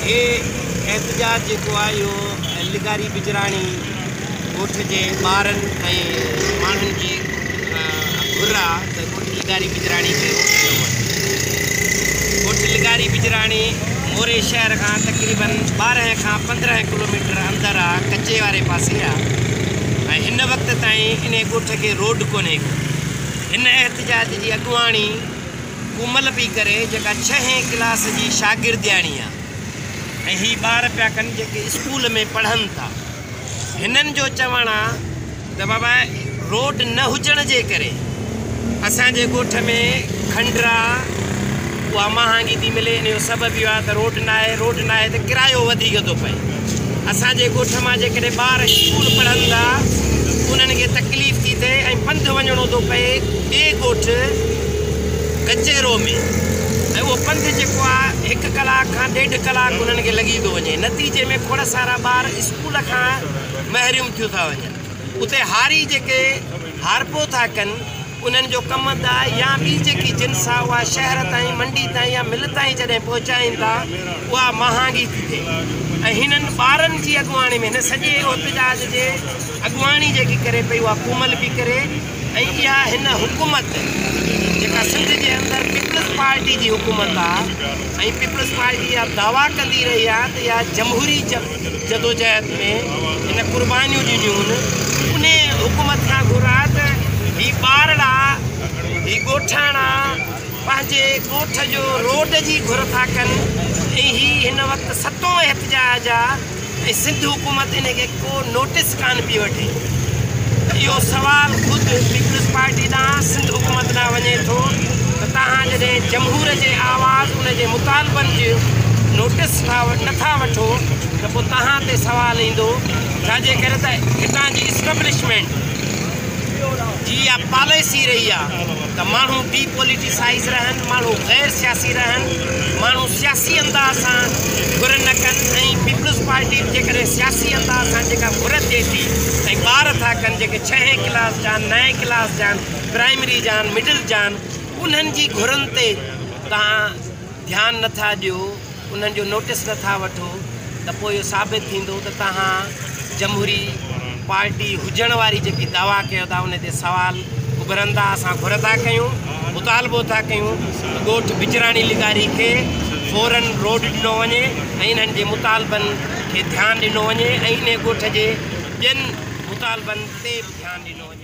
ये एहतजाज जो आयो लिगारी बिजराणी गोठ के बारन मानून की घुर्रा तो गोठ लिगारी बिजराणी के गोठ लिगारी बिजराणी मोरे शहर का तकरीबन 12 का 15 किलोमीटर अंदर आ कच्चे वाले पासे आ इन वक्त ताईं इन गोठ के रोड कोने इन एहतजाज की अगवाणी कुमल पी करे जका 6 क्लास की शागिर्दियाणी आ ही बार पिया कन जेके स्कूल में पढ़न था हिनन जो चवण आ त बाबा रोड न हुजण जे करे असांजे गोठ में खंडरा वह महांगी थी मिले इन जो सबब इहो आहे त रोड न आहे त किरायो वधीक थो पए असांजे गोठ मां जेकॾहिं ॿार स्कूल पढ़नि था उन्हनि खे तकलीफ़ थी थिए ऐं पंधु वञिणो थो पए ॿिए ॻोठ कचेरो में ऐं उहो पंधु जेको आहे 1 कलाक खां 1.5 कलाक उन्हनि खे लॻी थो वञे नतीजे में खोड़ सारा ॿार स्कूल खां महरूम थियूं था वञनि उते हारी जेके हारपो था कनि उन्हनि जो कमु था या ॿी जेकी जिन्स आहे उहा शहर ताईं मंडी ताईं या मिल ताईं जॾहिं पहुचाइनि था उहा महांगी थी थिए ऐं हिननि ॿारनि जी अॻुवाणी में हिन सॼे एहतजाज जे अॻुवाणी जेकी करे पई उहा कुमल बि करे ऐं इहा हिन हुकूमत जेका सिंध जे अंदरि पीपल्स पार्टी जी हुकूमत आहे ऐं पीपल्स पार्टी इहा दावा कंदी रही आहे त इहा जमहूरी जदोजहद में हिन क़ुर्बानियूं ॾिनियूं उन हुकूमत खां घुरां त ही ॿारड़ा ही ॻोठाणा पंहिंजे ॻोठ जो रोड जी घुर था कनि ऐं ही हिन वक़्तु 7हों एहतजाज आहे ऐं सिंध हुकूमत इन खे को नोटिस कान पई वठे इहो सवाल ख़ुदि पीपल्स पार्टी ॾांहुं सिंध हुकूमत ॾांहुं वञे थो त तव्हां जॾहिं जमहूर जे आवाज़ उन जे मुतालबनि जो नोटिस नथा वठो त पोइ तव्हां ते सवाल ईंदो छाजे करे त हितां जी इस्टेब्लिशमेंट जी इहा पॉलिसी रही आहे त माण्हू डीपोलिटिसाइज़ रहनि माण्हू गैर सियासी रहनि माण्हू सियासी अंदाज़ सां घुर न कनि ऐं पीपल्स पार्टी जेकॾहिं सियासी अंदाज़ सां जेका घुर थिए थी ऐं ॿार था कनि जेके 6 क्लास जा 9 क्लास जा प्राइमरी जा मिडिल जा उन्हनि जी घुरनि ते तव्हां ध्यानु नथा ॾियो उन्हनि जो नोटिस नथा वठो त पोइ इहो साबित थींदो त तव्हां जमहूरी पार्टी हुजण वारी जेकी दावा कयो था उन ते सवाल उभरंदा असां घुर था कयूं मुतालबो था कयूं ॻोठ बिजराणी लिगारी खे फौरन रोड ॾिनो वञे ऐं इन्हनि जे मुतालबनि खे ध्यानु ॾिनो वञे ऐं इन ॻोठ जे ॿियनि मुतालबनि ते बि ध्यानु ॾिनो वञे।